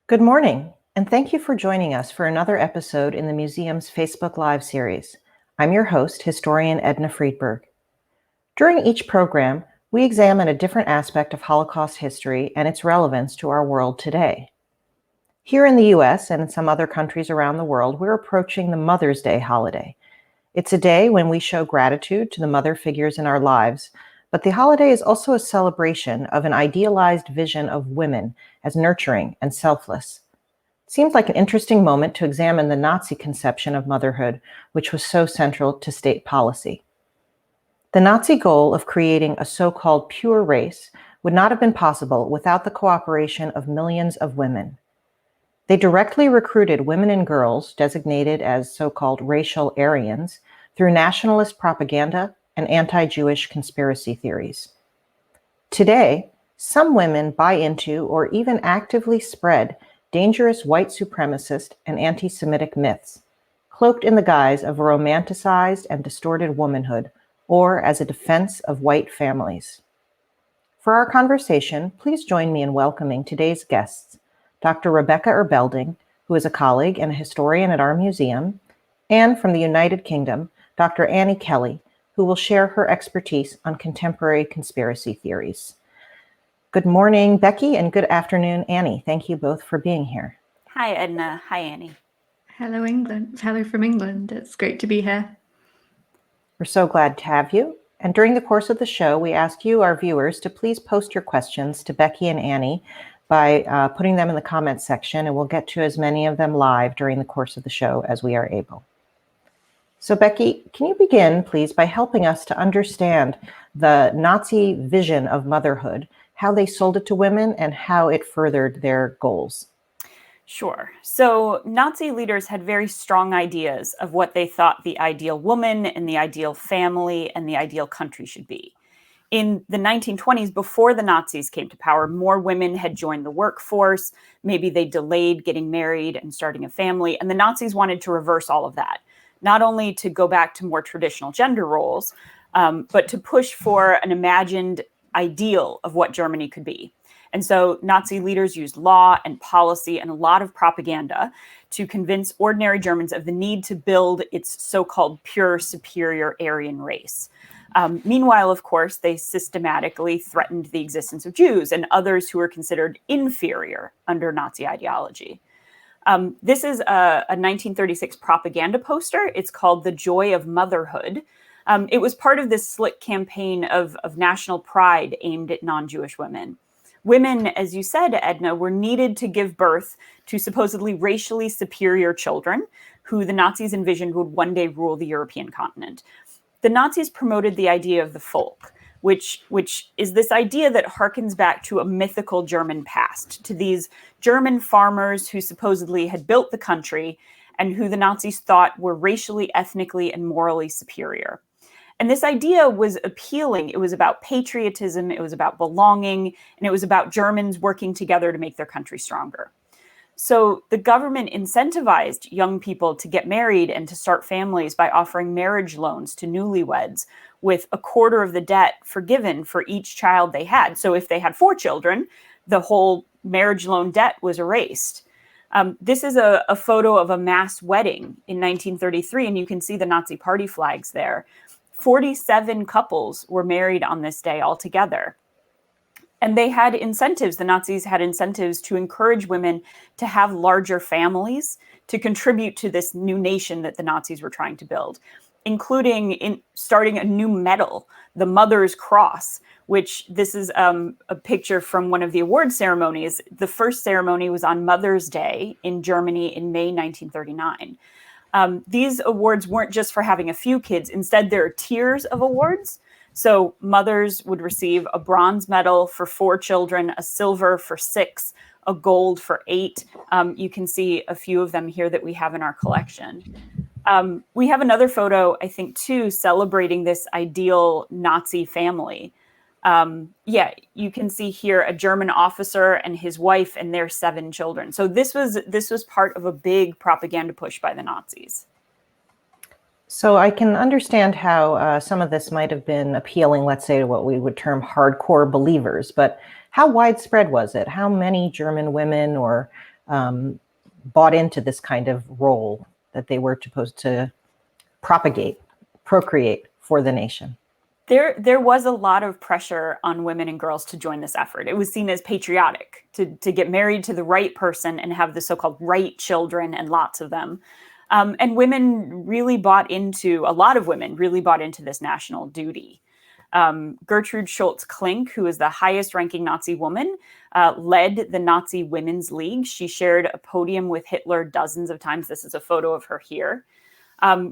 Good morning, and thank you for joining us for another episode in the museum's Facebook Live series. I'm your host, historian Edna Friedberg. During each program, we examine a different aspect of Holocaust history and its relevance to our world today. Here in the US and in some other countries around the world, we're approaching the Mother's Day holiday. It's a day when we show gratitude to the mother figures in our lives, but the holiday is also a celebration of an idealized vision of women as nurturing and selfless. It seems like an interesting moment to examine the Nazi conception of motherhood, which was so central to state policy. The Nazi goal of creating a so-called pure race would not have been possible without the cooperation of millions of women. They directly recruited women and girls, designated as so-called racial Aryans, through nationalist propaganda and anti-Jewish conspiracy theories. Today, some women buy into or even actively spread dangerous white supremacist and anti-Semitic myths, cloaked in the guise of romanticized and distorted womanhood, or as a defense of white families. For our conversation, please join me in welcoming today's guests, Dr. Rebecca Erbelding, who is a colleague and a historian at our museum, and from the United Kingdom, Dr. Annie Kelly, who will share her expertise on contemporary conspiracy theories. Good morning, Becky, and good afternoon, Annie. Thank you both for being here. Hi, Edna. Hi, Annie. Hello, England. Hello from England. It's great to be here. We're so glad to have you. And during the course of the show, we ask you, our viewers, to please post your questions to Becky and Annie by putting them in the comments section, and we'll get to as many of them live during the course of the show as we are able. So Becky, can you begin, please, by helping us to understand the Nazi vision of motherhood, how they sold it to women, and how it furthered their goals? Sure. So Nazi leaders had very strong ideas of what they thought the ideal woman and the ideal family and the ideal country should be. In the 1920s, before the Nazis came to power, more women had joined the workforce. Maybe they delayed getting married and starting a family. And the Nazis wanted to reverse all of that, not only to go back to more traditional gender roles, but to push for an imagined ideal of what Germany could be. And so Nazi leaders used law and policy and a lot of propaganda to convince ordinary Germans of the need to build its so-called pure superior Aryan race. Meanwhile, of course, they systematically threatened the existence of Jews and others who were considered inferior under Nazi ideology. This is a 1936 propaganda poster. It's called The Joy of Motherhood. It was part of this slick campaign of national pride aimed at non-Jewish women. Women, as you said, Edna, were needed to give birth to supposedly racially superior children who the Nazis envisioned would one day rule the European continent. The Nazis promoted the idea of the folk, which is this idea that harkens back to a mythical German past, to these German farmers who supposedly had built the country and who the Nazis thought were racially, ethnically, and morally superior. And this idea was appealing. It was about patriotism, it was about belonging, and it was about Germans working together to make their country stronger. So the government incentivized young people to get married and to start families by offering marriage loans to newlyweds with a quarter of the debt forgiven for each child they had. So if they had 4 children, the whole marriage loan debt was erased. This is a photo of a mass wedding in 1933, and you can see the Nazi party flags there. 47 couples were married on this day altogether. And they had incentives. The Nazis had incentives to encourage women to have larger families, to contribute to this new nation that the Nazis were trying to build, including in starting a new medal, the Mother's Cross, which this is a picture from one of the award ceremonies. The first ceremony was on Mother's Day in Germany in May 1939. These awards weren't just for having a few kids. Instead, there are tiers of awards. So mothers would receive a bronze medal for 4 children, a silver for 6, a gold for 8. You can see a few of them here that we have in our collection. We have another photo, I think, too, celebrating this ideal Nazi family. You can see here a German officer and his wife and their 7 children. So this was part of a big propaganda push by the Nazis. So I can understand how some of this might have been appealing, let's say, to what we would term hardcore believers, but how widespread was it? How many German women or bought into this kind of role that they were supposed to propagate, procreate for the nation. There was a lot of pressure on women and girls to join this effort. It was seen as patriotic to get married to the right person and have the so-called right children, and lots of them. And women really bought into, a lot of women really bought into this national duty. Gertrude Schultz-Klink, who is the highest ranking Nazi woman, led the Nazi Women's League. She shared a podium with Hitler dozens of times. This is a photo of her here.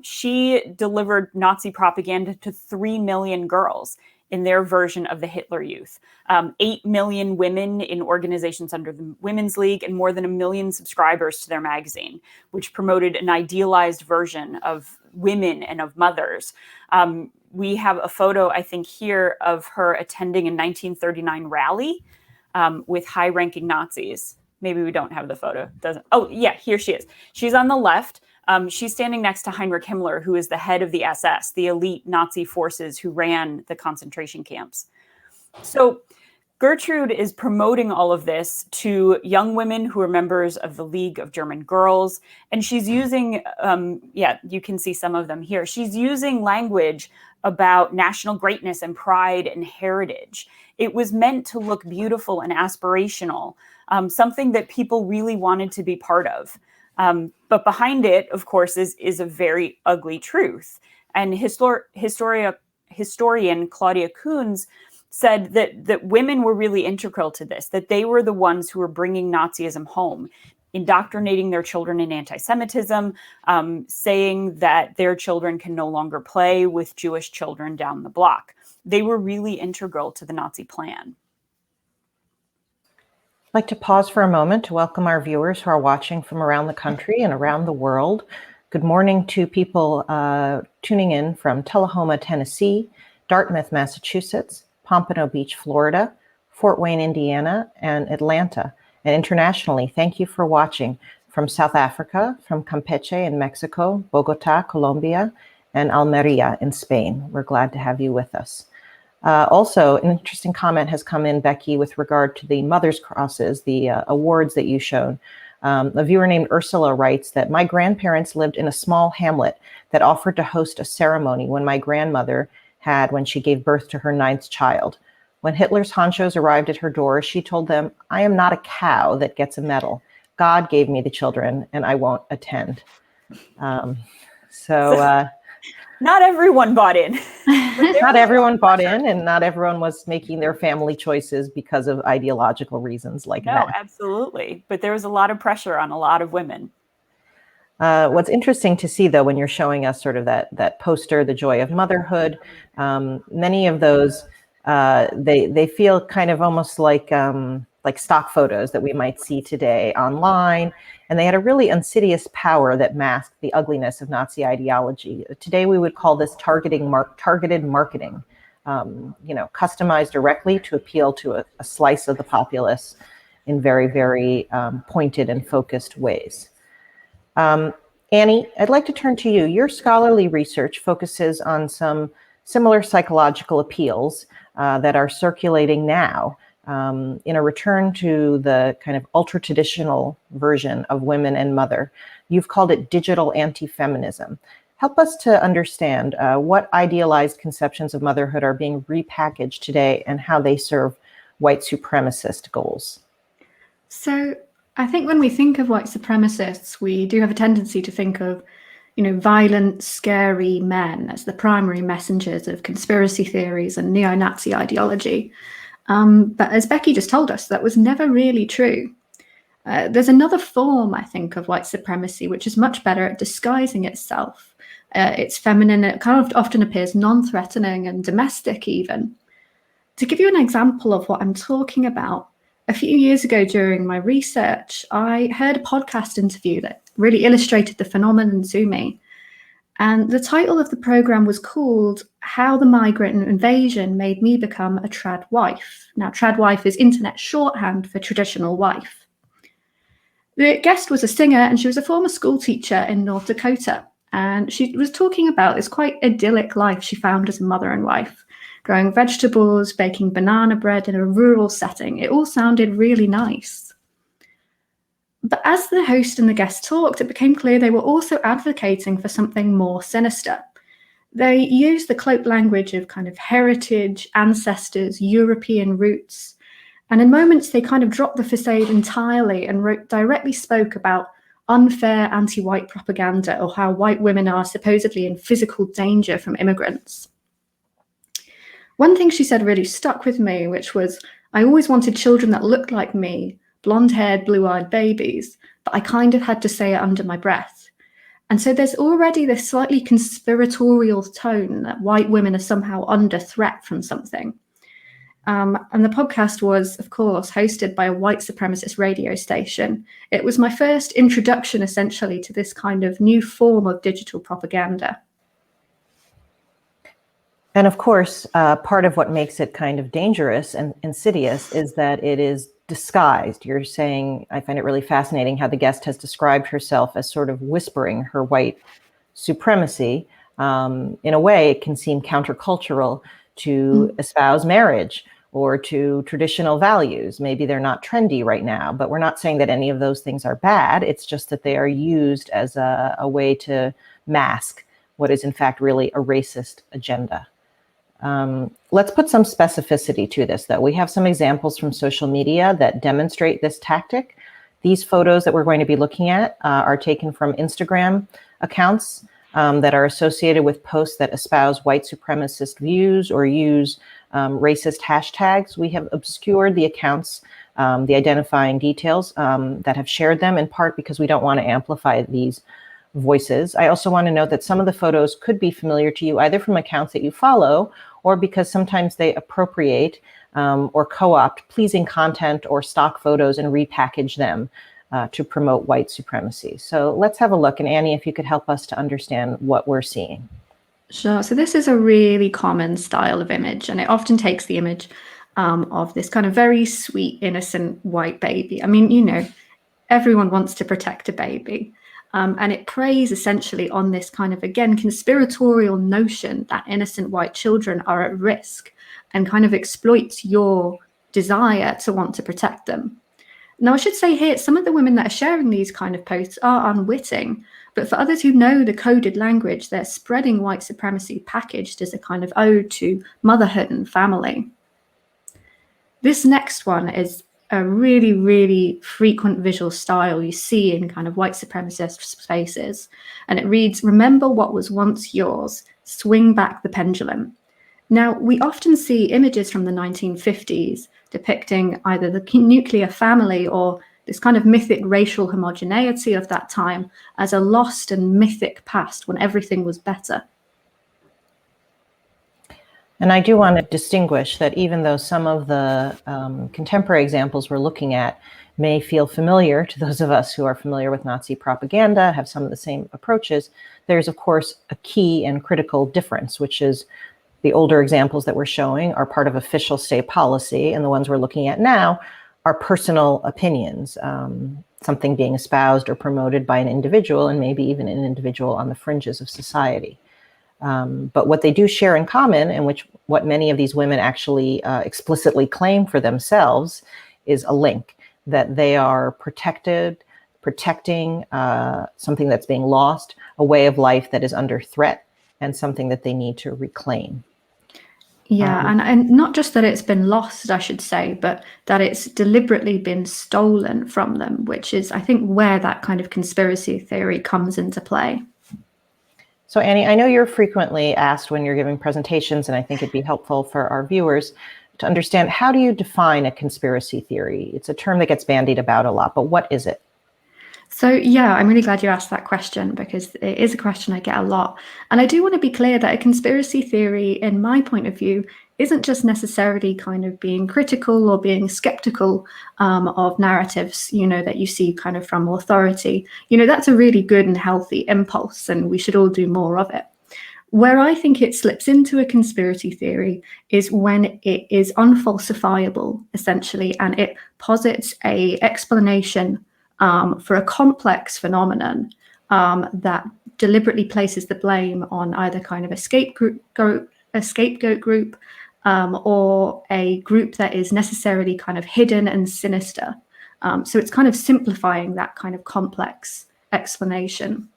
She delivered Nazi propaganda to 3 million girls in their version of the Hitler Youth. 8 million women in organizations under the Women's League, and more than 1 million subscribers to their magazine, which promoted an idealized version of women and of mothers. We have a photo, I think, here of her attending a 1939 rally with high-ranking Nazis. Maybe we don't have the photo. Oh, yeah, here she is. She's on the left. She's standing next to Heinrich Himmler, who is the head of the SS, the elite Nazi forces who ran the concentration camps. So Gertrude is promoting all of this to young women who are members of the League of German Girls. And she's using, you can see some of them here. She's using language about national greatness and pride and heritage. It was meant to look beautiful and aspirational, something that people really wanted to be part of. But behind it, of course, is a very ugly truth. And historian Claudia Kunz said that women were really integral to this, that they were the ones who were bringing Nazism home, indoctrinating their children in anti-Semitism, saying that their children can no longer play with Jewish children down the block. They were really integral to the Nazi plan. I'd like to pause for a moment to welcome our viewers who are watching from around the country and around the world. Good morning to people tuning in from Tullahoma, Tennessee, Dartmouth, Massachusetts, Pompano Beach, Florida, Fort Wayne, Indiana, and Atlanta. And internationally, thank you for watching from South Africa, from Campeche in Mexico, Bogota, Colombia, and Almeria in Spain. We're glad to have you with us. Also, an interesting comment has come in, Becky, with regard to the Mother's Crosses, the awards that you shown. A viewer named Ursula writes that my grandparents lived in a small hamlet that offered to host a ceremony when my grandmother when she gave birth to her 9th child. When Hitler's honchos arrived at her door, she told them, "I am not a cow that gets a medal. God gave me the children and I won't attend." Not everyone bought in. Not everyone bought in, and not everyone was making their family choices because of ideological reasons like that. No, absolutely. But there was a lot of pressure on a lot of women. What's interesting to see, though, when you're showing us sort of that poster, The Joy of Motherhood, many of those, they feel kind of almost like stock photos that we might see today online. And they had a really insidious power that masked the ugliness of Nazi ideology. Today, we would call this targeted marketing, customized directly to appeal to a slice of the populace in very, very pointed and focused ways. Annie, I'd like to turn to you. Your scholarly research focuses on some similar psychological appeals that are circulating now in a return to the kind of ultra-traditional version of women and mother. You've called it digital anti-feminism. Help us to understand what idealized conceptions of motherhood are being repackaged today and how they serve white supremacist goals. So I think when we think of white supremacists, we do have a tendency to think of, violent, scary men as the primary messengers of conspiracy theories and neo-Nazi ideology. But as Becky just told us, that was never really true. There's another form, I think, of white supremacy, which is much better at disguising itself. It's feminine, it kind of often appears non-threatening and domestic even. To give you an example of what I'm talking about, a few years ago during my research, I heard a podcast interview that really illustrated the phenomenon to me. And the title of the program was called How the Migrant Invasion Made Me Become a Trad Wife. Now, trad wife is internet shorthand for traditional wife. The guest was a singer and she was a former school teacher in North Dakota. And she was talking about this quite idyllic life she found as a mother and wife, growing vegetables, baking banana bread in a rural setting. It all sounded really nice. But as the host and the guest talked, it became clear they were also advocating for something more sinister. They used the cloaked language of kind of heritage, ancestors, European roots. And in moments, they kind of dropped the facade entirely and directly spoke about unfair anti-white propaganda, or how white women are supposedly in physical danger from immigrants. One thing she said really stuck with me, which was, I always wanted children that looked like me, blonde-haired, blue-eyed babies, but I kind of had to say it under my breath. And so there's already this slightly conspiratorial tone that white women are somehow under threat from something. And the podcast was, of course, hosted by a white supremacist radio station. It was my first introduction, essentially, to this kind of new form of digital propaganda. And of course, part of what makes it kind of dangerous and insidious is that it is disguised. You're saying, I find it really fascinating how the guest has described herself as sort of whispering her white supremacy. In a way, it can seem countercultural to espouse marriage or to traditional values. Maybe they're not trendy right now, but we're not saying that any of those things are bad. It's just that they are used as a way to mask what is in fact really a racist agenda. Let's put some specificity to this, though. We have some examples from social media that demonstrate this tactic. These photos that we're going to be looking at are taken from Instagram accounts that are associated with posts that espouse white supremacist views or use racist hashtags. We have obscured the accounts, the identifying details that have shared them, in part because we don't want to amplify these voices. I also want to note that some of the photos could be familiar to you, either from accounts that you follow or because sometimes they appropriate or co-opt pleasing content or stock photos and repackage them to promote white supremacy. So let's have a look. And Annie, if you could help us to understand what we're seeing. Sure. So this is a really common style of image, and it often takes the image of this kind of very sweet, innocent white baby. I mean, you know, everyone wants to protect a baby. And it preys essentially on this kind of, again, conspiratorial notion that innocent white children are at risk, and kind of exploits your desire to want to protect them. Now, I should say here, some of the women that are sharing these kind of posts are unwitting, but for others who know the coded language, they're spreading white supremacy packaged as a kind of ode to motherhood and family. This next one is a really, really frequent visual style you see in kind of white supremacist spaces. And it reads, "Remember what was once yours, swing back the pendulum." Now, we often see images from the 1950s depicting either the nuclear family or this kind of mythic racial homogeneity of that time as a lost and mythic past when everything was better. And I do want to distinguish that even though some of the contemporary examples we're looking at may feel familiar to those of us who are familiar with Nazi propaganda, have some of the same approaches, there's of course a key and critical difference, which is the older examples that we're showing are part of official state policy, and the ones we're looking at now are personal opinions, something being espoused or promoted by an individual, and maybe even an individual on the fringes of society. But what they do share in common, and what many of these women actually explicitly claim for themselves, is a link that they are protecting something that's being lost, a way of life that is under threat, and something that they need to reclaim. Yeah, and not just that it's been lost, I should say, but that it's deliberately been stolen from them, which is, I think, where that kind of conspiracy theory comes into play. So Annie, I know you're frequently asked when you're giving presentations, and I think it'd be helpful for our viewers to understand, how do you define a conspiracy theory? It's a term that gets bandied about a lot, but what is it? So yeah, I'm really glad you asked that question, because it is a question I get a lot. And I do want to be clear that a conspiracy theory, in my point of view, isn't just necessarily kind of being critical or being skeptical of narratives, you know, that you see kind of from authority. You know, that's a really good and healthy impulse, and we should all do more of it. Where I think it slips into a conspiracy theory is when it is unfalsifiable, essentially, and it posits a explanation for a complex phenomenon that deliberately places the blame on either kind of a scapegoat group, or a group that is necessarily kind of hidden and sinister. So it's kind of simplifying that kind of complex explanation.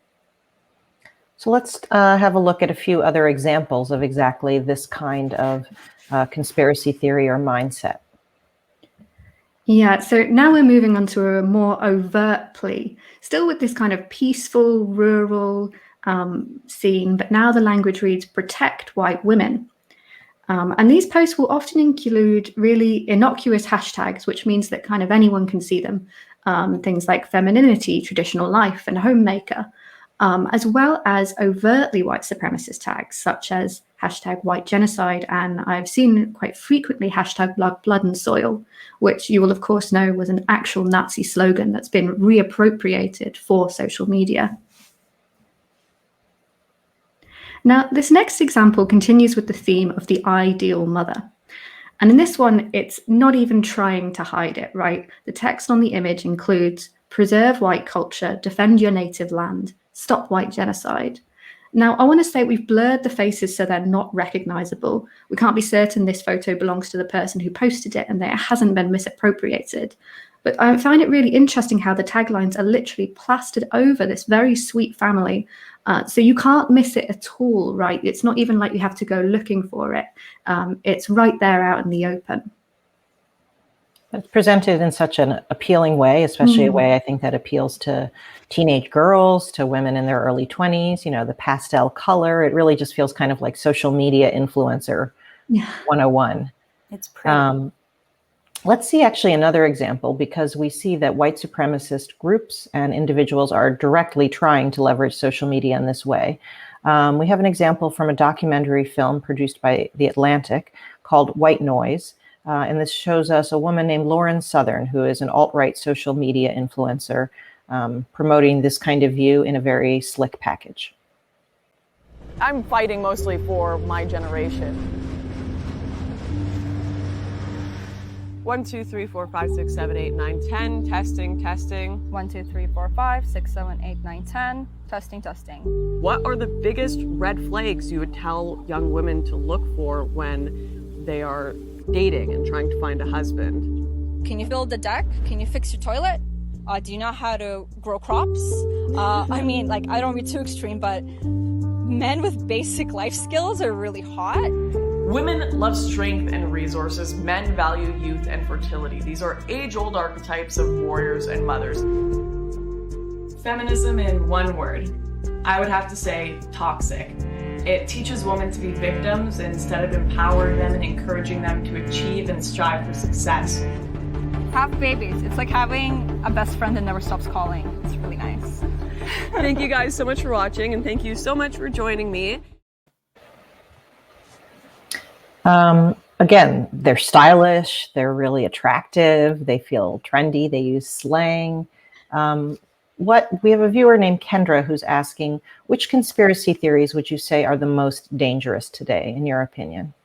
So let's have a look at a few other examples of exactly this kind of conspiracy theory or mindset. Yeah, so now we're moving on to a more overt plea, still with this kind of peaceful, rural scene, but now the language reads protect white women. And these posts will often include really innocuous hashtags, which means that kind of anyone can see them. Things like femininity, traditional life, and homemaker, as well as overtly white supremacist tags, such as hashtag white genocide. And I've seen quite frequently hashtag blood and soil, which you will of course know was an actual Nazi slogan that's been reappropriated for social media. Now, this next example continues with the theme of the ideal mother. And in this one, it's not even trying to hide it, right? The text on the image includes preserve white culture, defend your native land, stop white genocide. Now, I want to say we've blurred the faces so they're not recognizable. We can't be certain this photo belongs to the person who posted it and that it hasn't been misappropriated. But I find it really interesting how the taglines are literally plastered over this very sweet family. So you can't miss it at all, right? It's not even like you have to go looking for it. It's right there out in the open. It's presented in such an appealing way, especially a way I think that appeals to teenage girls, to women in their early 20s, you know, the pastel color. It really just feels kind of like social media influencer 101. It's pretty. Let's see actually another example, because we see that white supremacist groups and individuals are directly trying to leverage social media in this way. We have an example from a documentary film produced by The Atlantic called White Noise. And this shows us a woman named Lauren Southern, who is an alt-right social media influencer, promoting this kind of view in a very slick package. I'm fighting mostly for my generation. 1, 2, 3, 4, 5, 6, 7, 8, 9, 10. Testing. 1, 2, 3, 4, 5, 6, 7, 8, 9, 10. Testing. What are the biggest red flags you would tell young women to look for when they are dating and trying to find a husband? Can you build the deck? Can you fix your toilet? Do you know how to grow crops? I mean, like, I don't be too extreme, but men with basic life skills are really hot. Women love strength and resources. Men value youth and fertility. These are age-old archetypes of warriors and mothers. Feminism in one word. I would have to say toxic. It teaches women to be victims instead of empowering them and encouraging them to achieve and strive for success. Have babies. It's like having a best friend that never stops calling. It's really nice. Thank you guys so much for watching, and thank you so much for joining me. Again, they're stylish, they're really attractive, they feel trendy, they use slang. We have a viewer named Kendra who's asking, which conspiracy theories would you say are the most dangerous today, in your opinion?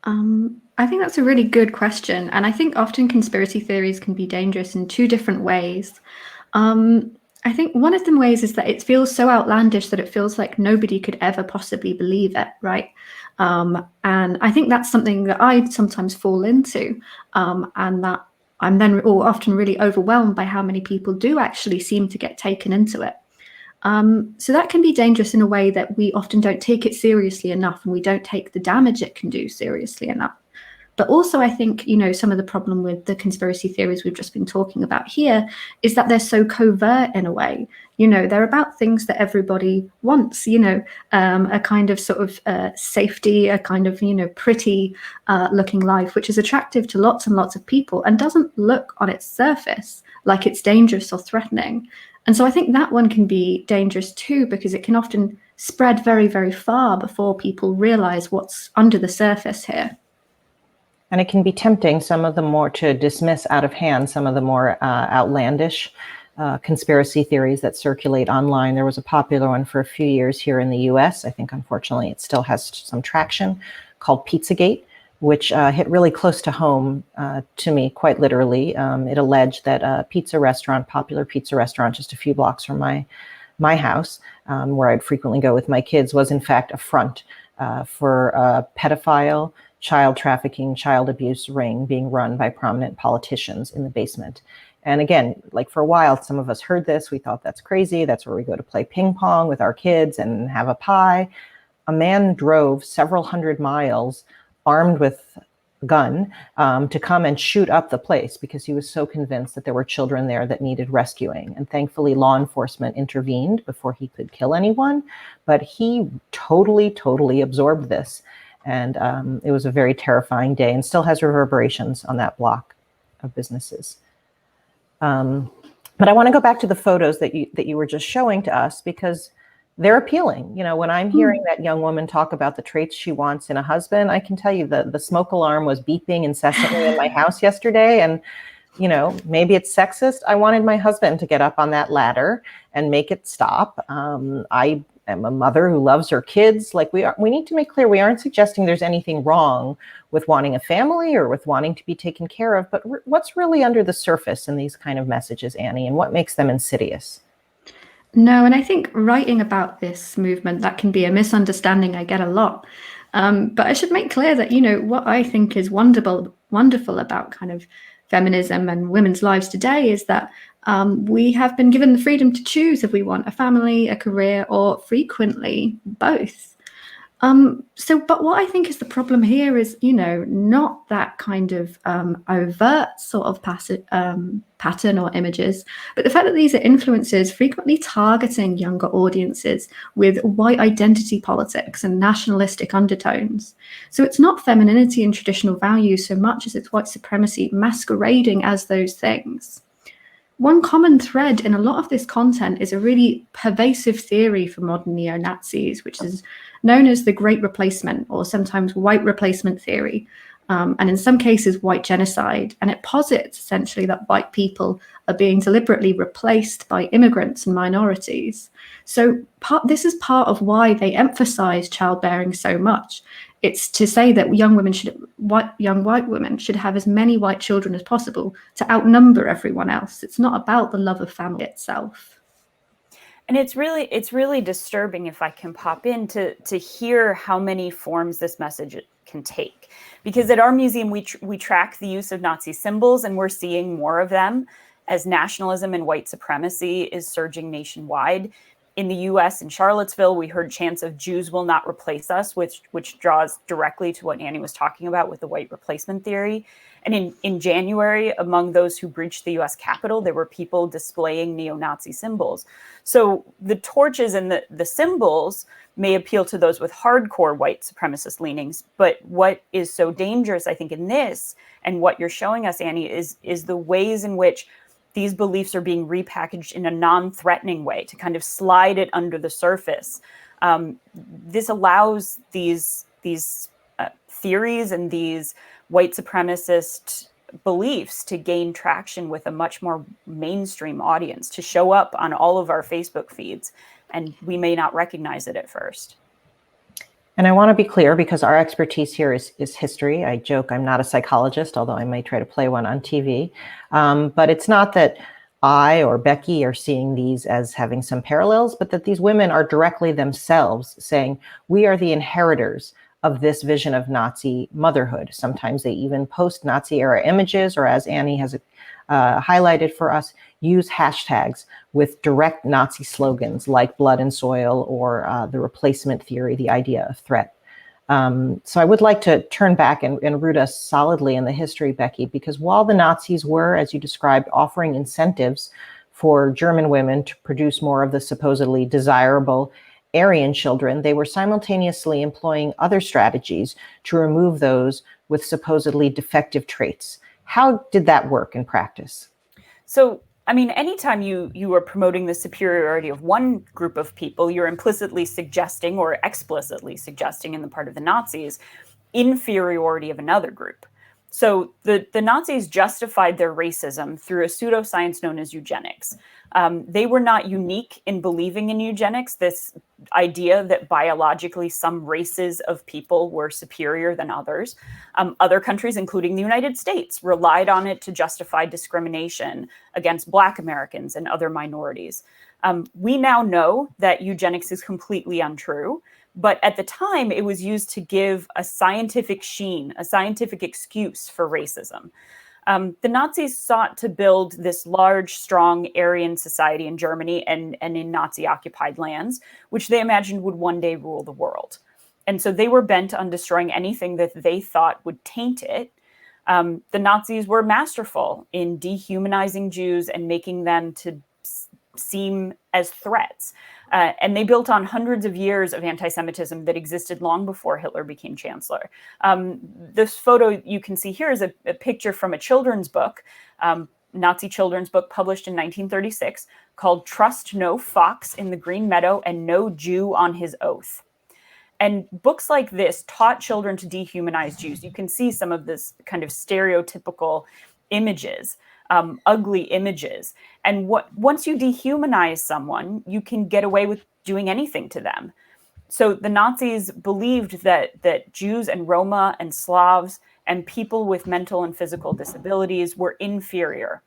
I think that's a really good question. And I think often conspiracy theories can be dangerous in two different ways. I think one of the ways is that it feels so outlandish that it feels like nobody could ever possibly believe it, right? And I think that's something that I sometimes fall into, and that I'm then often really overwhelmed by how many people do actually seem to get taken into it. So that can be dangerous in a way that we often don't take it seriously enough, and we don't take the damage it can do seriously enough. But also, I think, you know, some of the problem with the conspiracy theories we've just been talking about here is that they're so covert in a way. You know, they're about things that everybody wants, you know, a kind of sort of safety, a kind of, you know, pretty looking life, which is attractive to lots and lots of people and doesn't look on its surface like it's dangerous or threatening. And so I think that one can be dangerous too, because it can often spread very, very far before people realize what's under the surface here. And it can be tempting, some of them more to dismiss out of hand, some of the more outlandish conspiracy theories that circulate online. There was a popular one for a few years here in the US. I think, unfortunately, it still has some traction, called Pizzagate, which hit really close to home to me, quite literally. It alleged that a popular pizza restaurant just a few blocks from my house, where I'd frequently go with my kids, was in fact a front for a pedophile, child trafficking, child abuse ring being run by prominent politicians in the basement. And again, like for a while, some of us heard this. We thought that's crazy. That's where we go to play ping pong with our kids and have a pie. A man drove several hundred miles armed with a gun to come and shoot up the place because he was so convinced that there were children there that needed rescuing. And thankfully, law enforcement intervened before he could kill anyone. But he totally absorbed this. And it was a very terrifying day and still has reverberations on that block of businesses. But I want to go back to the photos that you were just showing to us because they're appealing. You know, when I'm hearing that young woman talk about the traits she wants in a husband, I can tell you the smoke alarm was beeping incessantly in my house yesterday. And, you know, maybe it's sexist. I wanted my husband to get up on that ladder and make it stop. I am a mother who loves her kids. Like we need to make clear we aren't suggesting there's anything wrong with wanting a family or with wanting to be taken care of, but what's really under the surface in these kind of messages, Annie, and what makes them insidious? No, and I think writing about this movement, that can be a misunderstanding I get a lot. But I should make clear that, you know, what I think is wonderful about kind of feminism and women's lives today is that we have been given the freedom to choose if we want a family, a career, or frequently both. But what I think is the problem here is, you know, not that kind of overt sort of pattern or images, but the fact that these are influencers frequently targeting younger audiences with white identity politics and nationalistic undertones. So it's not femininity and traditional values so much as it's white supremacy masquerading as those things. One common thread in a lot of this content is a really pervasive theory for modern neo-Nazis, which is known as the Great Replacement, or sometimes white replacement theory, and in some cases white genocide. And it posits essentially that white people are being deliberately replaced by immigrants and minorities. So this is part of why they emphasize childbearing so much. It's to say that young white women should have as many white children as possible to outnumber everyone else. It's not about the love of family itself. And it's really disturbing, if I can pop in, to hear how many forms this message can take. Because at our museum, we track the use of Nazi symbols, and we're seeing more of them as nationalism and white supremacy is surging nationwide. In the US, in Charlottesville, we heard chants of "Jews will not replace us," which draws directly to what Annie was talking about with the white replacement theory. And in January, among those who breached the US Capitol, there were people displaying neo-Nazi symbols. So the torches and the symbols may appeal to those with hardcore white supremacist leanings. But what is so dangerous, I think, in this, and what you're showing us, Annie, is the ways in which these beliefs are being repackaged in a non-threatening way to kind of slide it under the surface. This allows these theories and these white supremacist beliefs to gain traction with a much more mainstream audience, to show up on all of our Facebook feeds, and we may not recognize it at first. And I want to be clear, because our expertise here is history. I joke I'm not a psychologist, although I may try to play one on TV. But it's not that I or Becky are seeing these as having some parallels, but that these women are directly themselves saying, we are the inheritors of this vision of Nazi motherhood. Sometimes they even post Nazi era images, or as Annie has highlighted for us, use hashtags with direct Nazi slogans like blood and soil, or the replacement theory, the idea of threat. So I would like to turn back and root us solidly in the history, Becky, because while the Nazis were, as you described, offering incentives for German women to produce more of the supposedly desirable Aryan children, they were simultaneously employing other strategies to remove those with supposedly defective traits. How did that work in practice? So, I mean, anytime you are promoting the superiority of one group of people, you're implicitly suggesting, or explicitly suggesting in the part of the Nazis, inferiority of another group. So the Nazis justified their racism through a pseudoscience known as eugenics. They were not unique in believing in eugenics, this idea that biologically some races of people were superior than others. Other countries, including the United States, relied on it to justify discrimination against Black Americans and other minorities. We now know that eugenics is completely untrue, But at the time, it was used to give a scientific sheen, a scientific excuse for racism. The Nazis sought to build this large, strong Aryan society in Germany and in Nazi-occupied lands, which they imagined would one day rule the world. And so they were bent on destroying anything that they thought would taint it. The Nazis were masterful in dehumanizing Jews and making them to seem as threats. And they built on hundreds of years of anti-Semitism that existed long before Hitler became chancellor. This photo you can see here is a picture from a children's book, Nazi children's book published in 1936 called Trust No Fox in the Green Meadow and No Jew on His Oath. And books like this taught children to dehumanize Jews. You can see some of this kind of stereotypical images. Ugly images. And once you dehumanize someone, you can get away with doing anything to them. So the Nazis believed that Jews and Roma and Slavs and people with mental and physical disabilities were inferior.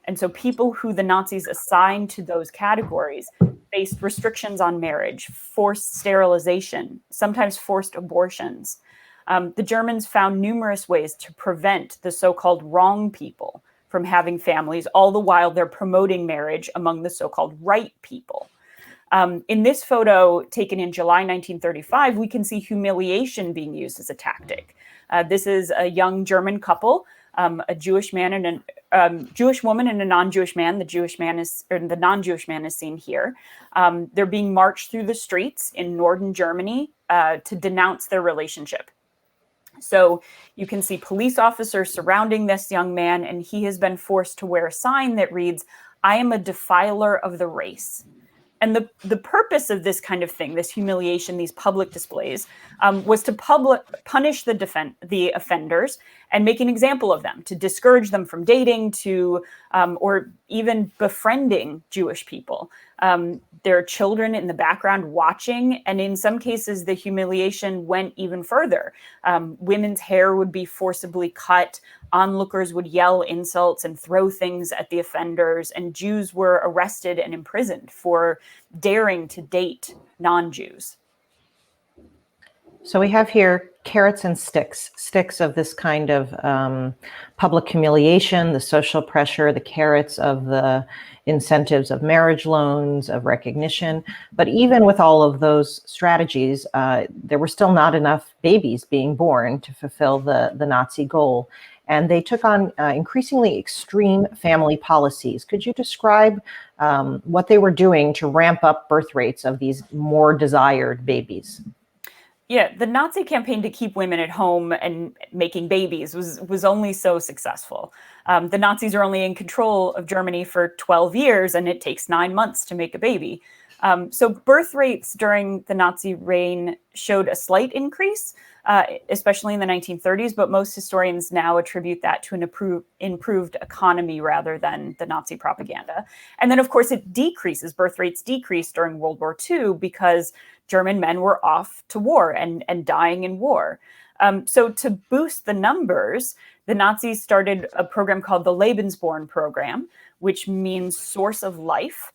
And so people who the Nazis assigned to those categories faced restrictions on marriage, forced sterilization, sometimes forced abortions. The Germans found numerous ways to prevent the so-called wrong people from having families, all the while they're promoting marriage among the so-called right people. In this photo taken in July 1935, we can see humiliation being used as a tactic. This is a young German couple, a Jewish man and a Jewish woman and a non-Jewish man. The non-Jewish man is seen here. They're being marched through the streets in northern Germany to denounce their relationship. So you can see police officers surrounding this young man, and he has been forced to wear a sign that reads, "I am a defiler of the race." And the purpose of this kind of thing, this humiliation, these public displays, was to punish the offenders and make an example of them, to discourage them from dating, or even befriending Jewish people. There are children in the background watching, and in some cases, the humiliation went even further. Women's hair would be forcibly cut. Onlookers would yell insults and throw things at the offenders, and Jews were arrested and imprisoned for daring to date non-Jews. So we have here carrots and sticks of this kind of public humiliation, the social pressure, the carrots of the incentives of marriage loans, of recognition. But even with all of those strategies, there were still not enough babies being born to fulfill the Nazi goal. And they took on increasingly extreme family policies. Could you describe what they were doing to ramp up birth rates of these more desired babies? Yeah, the Nazi campaign to keep women at home and making babies was only so successful. The Nazis are only in control of Germany for 12 years, and it takes 9 months to make a baby. So birth rates during the Nazi reign showed a slight increase, especially in the 1930s, but most historians now attribute that to an improved economy rather than the Nazi propaganda. And then, of course, birth rates decreased during World War II because German men were off to war and dying in war. So to boost the numbers, the Nazis started a program called the Lebensborn program, which means source of life.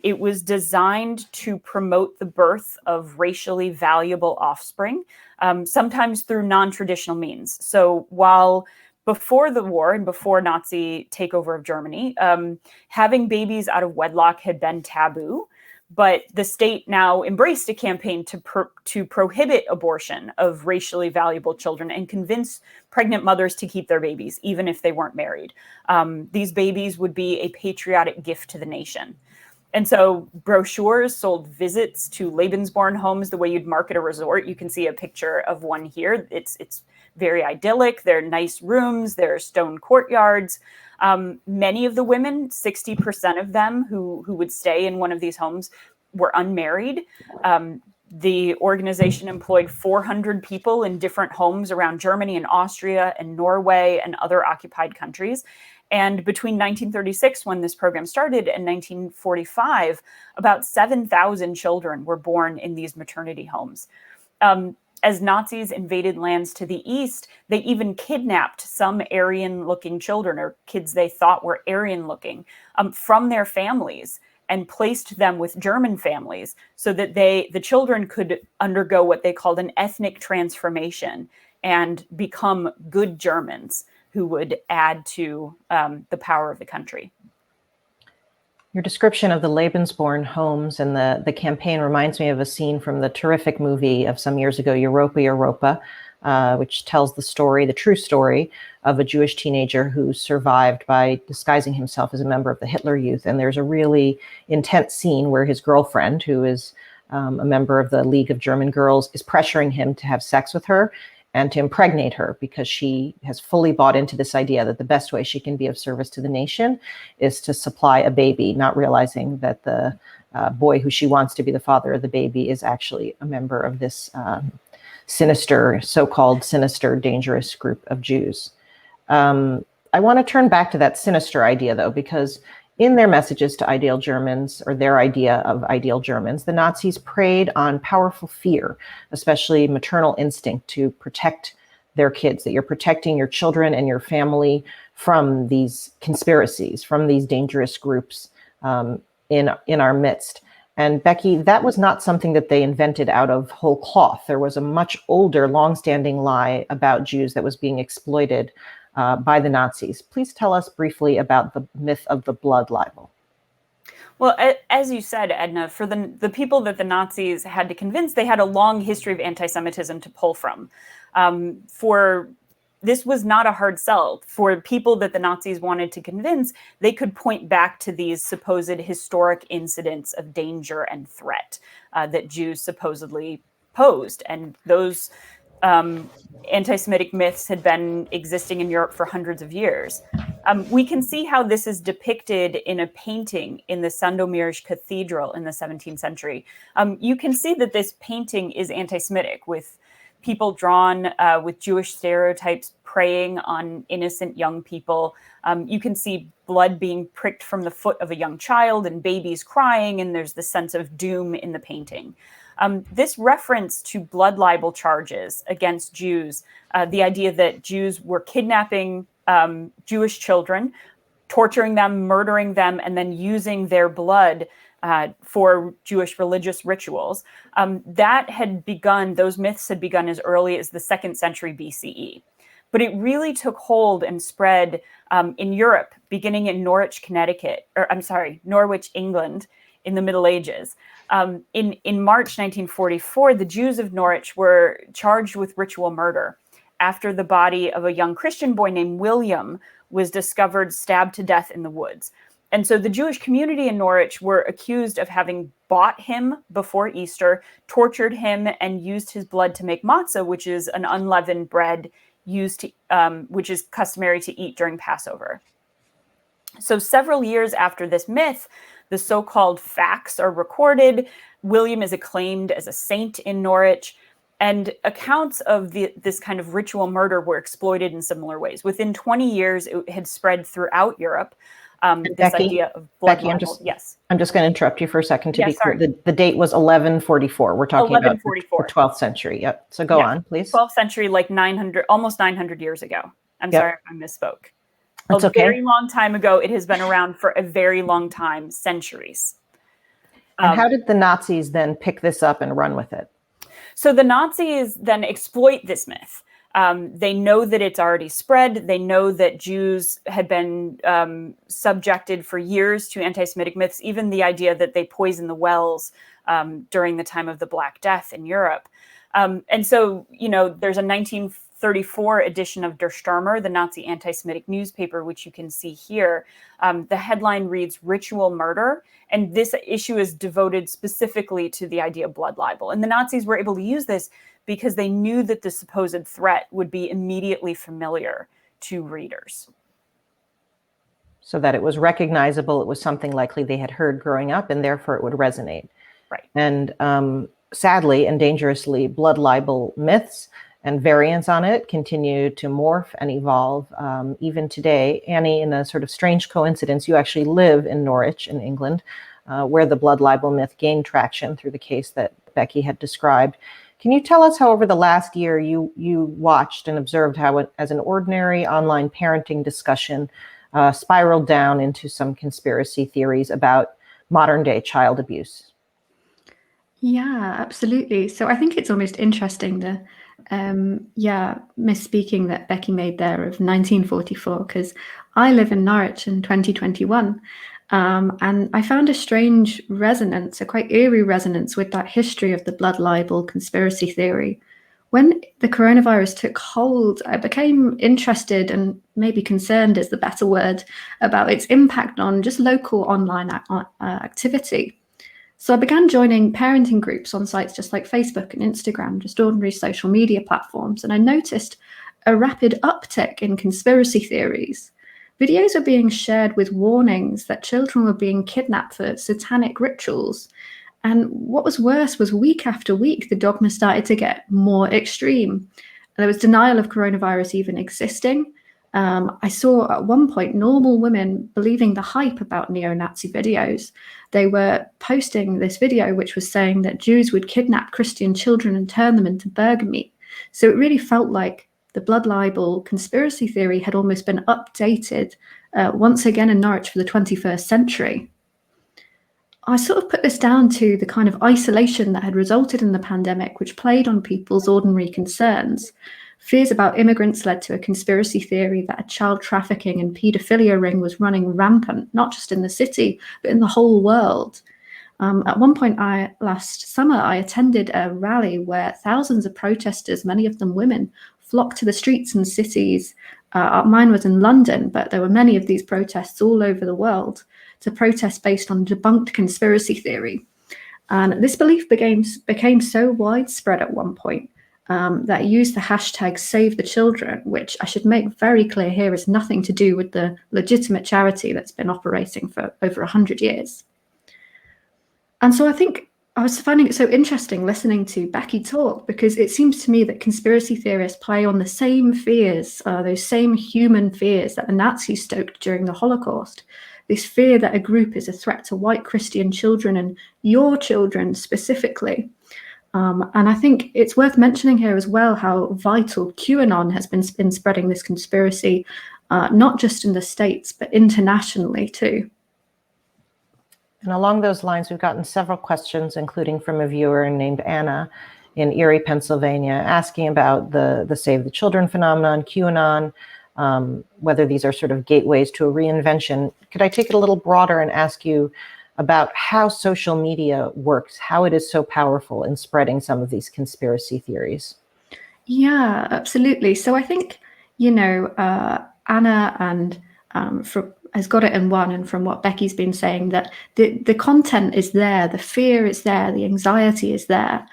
It was designed to promote the birth of racially valuable offspring, sometimes through non-traditional means. So while before the war and before Nazi takeover of Germany, having babies out of wedlock had been taboo, but the state now embraced a campaign to prohibit abortion of racially valuable children and convince pregnant mothers to keep their babies, even if they weren't married. These babies would be a patriotic gift to the nation. And so brochures sold visits to Lebensborn homes the way you'd market a resort. You can see a picture of one here. It's very idyllic. There are nice rooms. There are stone courtyards. Many of the women, 60% of them who would stay in one of these homes were unmarried. The organization employed 400 people in different homes around Germany and Austria and Norway and other occupied countries. And between 1936, when this program started, and 1945, about 7,000 children were born in these maternity homes. As Nazis invaded lands to the east, they even kidnapped some Aryan-looking children, or kids they thought were Aryan-looking, from their families, and placed them with German families so that the children could undergo what they called an ethnic transformation and become good Germans who would add to the power of the country. Your description of the Lebensborn homes and the campaign reminds me of a scene from the terrific movie of some years ago, Europa, Europa, which tells the true story of a Jewish teenager who survived by disguising himself as a member of the Hitler Youth. And there's a really intense scene where his girlfriend, who is a member of the League of German Girls, is pressuring him to have sex with her and to impregnate her, because she has fully bought into this idea that the best way she can be of service to the nation is to supply a baby, not realizing that the boy who she wants to be the father of the baby is actually a member of this so-called sinister, dangerous group of Jews. I want to turn back to that sinister idea, though, because in their messages to ideal Germans, or their idea of ideal Germans, the Nazis preyed on powerful fear, especially maternal instinct, to protect their kids, that you're protecting your children and your family from these conspiracies, from these dangerous groups in our midst. And Becky, that was not something that they invented out of whole cloth. There was a much older, longstanding lie about Jews that was being exploited by the Nazis. Please tell us briefly about the myth of the blood libel. Well, as you said, Edna, for the people that the Nazis had to convince, they had a long history of anti-Semitism to pull from. This was not a hard sell. For people that the Nazis wanted to convince, they could point back to these supposed historic incidents of danger and threat that Jews supposedly posed. And those anti-Semitic myths had been existing in Europe for hundreds of years. We can see how this is depicted in a painting in the Sandomierz Cathedral in the 17th century. You can see that this painting is anti-Semitic, with people drawn with Jewish stereotypes preying on innocent young people. You can see blood being pricked from the foot of a young child and babies crying, and there's the sense of doom in the painting. This reference to blood libel charges against Jews, the idea that Jews were kidnapping Jewish children, torturing them, murdering them, and then using their blood for Jewish religious rituals, those myths had begun as early as the 2nd century BCE. But it really took hold and spread in Europe, beginning in Norwich, England, in the Middle Ages. In March 1944, the Jews of Norwich were charged with ritual murder after the body of a young Christian boy named William was discovered stabbed to death in the woods. And so the Jewish community in Norwich were accused of having bought him before Easter, tortured him, and used his blood to make matzah, which is an unleavened bread which is customary to eat during Passover. So several years after this myth, the so-called facts are recorded. William is acclaimed as a saint in Norwich, and accounts of this kind of ritual murder were exploited in similar ways. Within 20 years, it had spread throughout Europe. This Becky, idea of blood Becky, libel. Yes. I'm just going to interrupt you for a second to Yeah, be clear. sorry. The date was 1144. We're talking about 1144. the 12th century. Yep. So go on, please. 12th century, like almost 900 years ago. I'm sorry if I misspoke. That's a okay. very long time ago. It has been around for a very long time, centuries. And how did the Nazis then pick this up and run with it? So the Nazis then exploit this myth. They know that it's already spread. They know that Jews had been subjected for years to anti-Semitic myths, even the idea that they poisoned the wells during the time of the Black Death in Europe. And so, there's a 1934 edition of Der Stürmer, the Nazi anti-Semitic newspaper, which you can see here. The headline reads "Ritual Murder," and this issue is devoted specifically to the idea of blood libel. And the Nazis were able to use this because they knew that the supposed threat would be immediately familiar to readers. So that it was recognizable, it was something likely they had heard growing up, and therefore it would resonate. Right. And sadly and dangerously, blood libel myths and variants on it continue to morph and evolve. Even today, Annie, in a sort of strange coincidence, you actually live in Norwich in England, where the blood libel myth gained traction through the case that Becky had described. Can you tell us how over the last year you watched and observed how, as an ordinary online parenting discussion, spiraled down into some conspiracy theories about modern day child abuse? Yeah, absolutely. So I think it's almost interesting the misspeaking that Becky made there of 1944, because I live in Norwich in 2021. And I found a strange resonance, a quite eerie resonance with that history of the blood libel conspiracy theory. When the coronavirus took hold, I became interested, and maybe concerned is the better word, about its impact on just local online activity. So I began joining parenting groups on sites just like Facebook and Instagram, just ordinary social media platforms, and I noticed a rapid uptick in conspiracy theories. Videos were being shared with warnings that children were being kidnapped for satanic rituals. And what was worse was week after week, the dogma started to get more extreme. There was denial of coronavirus even existing. I saw at one point normal women believing the hype about neo-Nazi videos. They were posting this video which was saying that Jews would kidnap Christian children and turn them into burger meat. So it really felt like the blood libel conspiracy theory had almost been updated once again in Norwich for the 21st century. I sort of put this down to the kind of isolation that had resulted in the pandemic, which played on people's ordinary concerns. Fears about immigrants led to a conspiracy theory that a child trafficking and paedophilia ring was running rampant, not just in the city, but in the whole world. At one point last summer, I attended a rally where thousands of protesters, many of them women, flocked to the streets and cities. Mine was in London, but there were many of these protests all over the world to protest based on debunked conspiracy theory. And this belief became so widespread at one point that used the hashtag Save the Children, which I should make very clear here is nothing to do with the legitimate charity that's been operating for over 100 years. And so I think I was finding it so interesting listening to Becky talk, because it seems to me that conspiracy theorists play on the same fears, those same human fears that the Nazis stoked during the Holocaust. This fear that a group is a threat to white Christian children and your children specifically. And I think it's worth mentioning here as well how vital QAnon has been spreading this conspiracy, not just in the States, but internationally too. And along those lines, we've gotten several questions, including from a viewer named Anna in Erie, Pennsylvania, asking about the Save the Children phenomenon, QAnon, whether these are sort of gateways to a reinvention. Could I take it a little broader and ask you about how social media works, how it is so powerful in spreading some of these conspiracy theories? Yeah, absolutely. So I think, Anna and has got it in one, and from what Becky's been saying, that the content is there, the fear is there, the anxiety is there.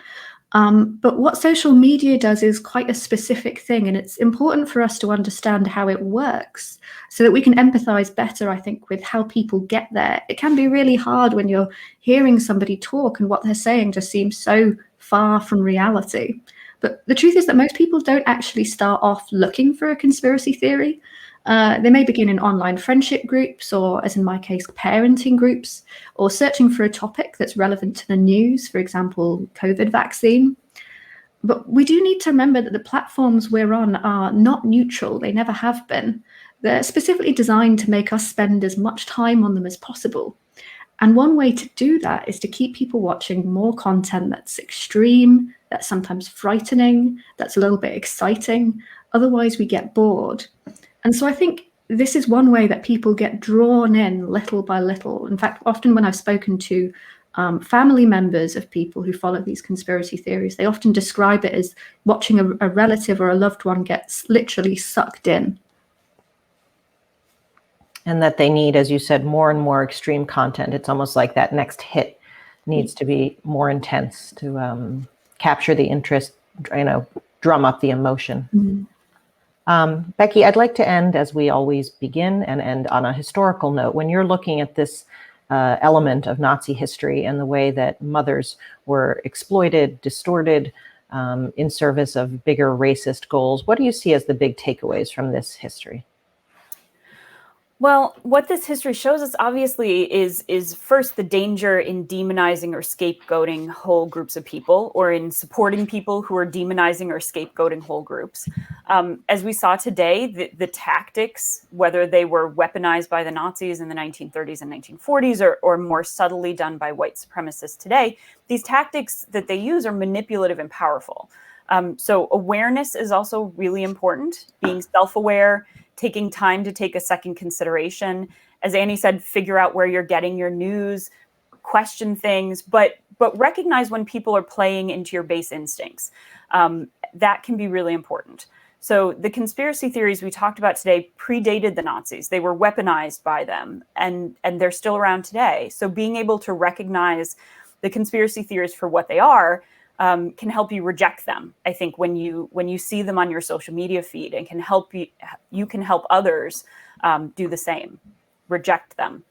But what social media does is quite a specific thing, and it's important for us to understand how it works so that we can empathize better, I think, with how people get there. It can be really hard when you're hearing somebody talk and what they're saying just seems so far from reality. But the truth is that most people don't actually start off looking for a conspiracy theory. They may begin in online friendship groups, or as in my case, parenting groups, or searching for a topic that's relevant to the news, for example, COVID vaccine. But we do need to remember that the platforms we're on are not neutral. They never have been. They're specifically designed to make us spend as much time on them as possible. And one way to do that is to keep people watching more content that's extreme, that's sometimes frightening, that's a little bit exciting. Otherwise, we get bored. And so I think this is one way that people get drawn in little by little. In fact, often when I've spoken to family members of people who follow these conspiracy theories, they often describe it as watching a relative or a loved one get literally sucked in. And that they need, as you said, more and more extreme content. It's almost like that next hit needs to be more intense to capture the interest, drum up the emotion. Mm-hmm. Becky, I'd like to end, as we always begin, and end on a historical note. When you're looking at this element of Nazi history and the way that mothers were exploited, distorted in service of bigger racist goals, what do you see as the big takeaways from this history? Well, what this history shows us obviously is first the danger in demonizing or scapegoating whole groups of people, or in supporting people who are demonizing or scapegoating whole groups. As we saw today, the tactics, whether they were weaponized by the Nazis in the 1930s and 1940s, or more subtly done by white supremacists today, these tactics that they use are manipulative and powerful. So awareness is also really important, being self-aware, taking time to take a second consideration. As Annie said, figure out where you're getting your news, question things, but recognize when people are playing into your base instincts. That can be really important. So the conspiracy theories we talked about today predated the Nazis. They were weaponized by them, and they're still around today. So being able to recognize the conspiracy theories for what they are can help you reject them. I think when you see them on your social media feed, and can help you can help others do the same, reject them.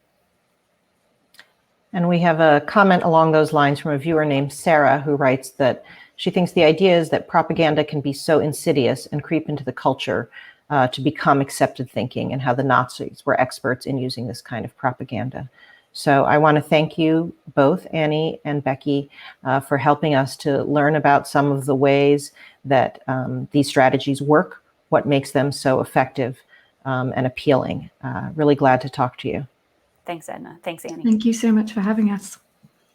And we have a comment along those lines from a viewer named Sarah, who writes that she thinks the idea is that propaganda can be so insidious and creep into the culture to become accepted thinking, and how the Nazis were experts in using this kind of propaganda. So I want to thank you both, Annie and Becky, for helping us to learn about some of the ways that these strategies work, what makes them so effective and appealing. Really glad to talk to you. Thanks, Edna. Thanks, Annie. Thank you so much for having us.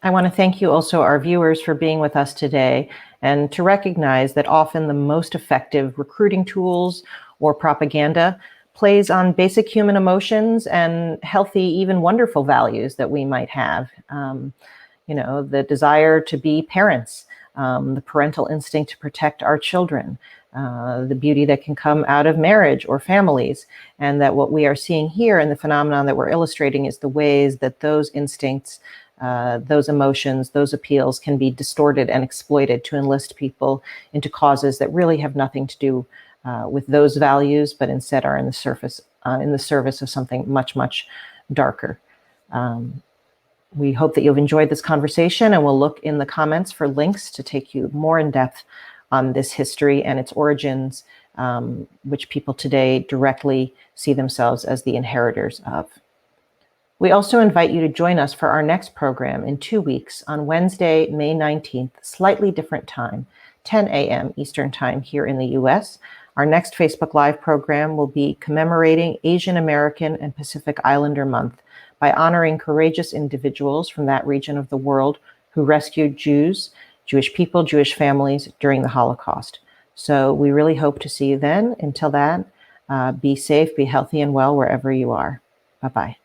I want to thank you also, our viewers, for being with us today, and to recognize that often the most effective recruiting tools or propaganda plays on basic human emotions and healthy, even wonderful values that we might have. The desire to be parents, the parental instinct to protect our children, the beauty that can come out of marriage or families, and that what we are seeing here in the phenomenon that we're illustrating is the ways that those instincts, those emotions, those appeals can be distorted and exploited to enlist people into causes that really have nothing to do with those values, but instead are in the service of something much, much darker. We hope that you've enjoyed this conversation, and we'll look in the comments for links to take you more in depth on this history and its origins, which people today directly see themselves as the inheritors of. We also invite you to join us for our next program in 2 weeks on Wednesday, May 19th, slightly different time, 10 a.m. Eastern Time here in the US. Our next Facebook Live program will be commemorating Asian American and Pacific Islander Month by honoring courageous individuals from that region of the world who rescued Jews, Jewish people, Jewish families during the Holocaust. So we really hope to see you then. Until then, be safe, be healthy and well wherever you are. Bye-bye.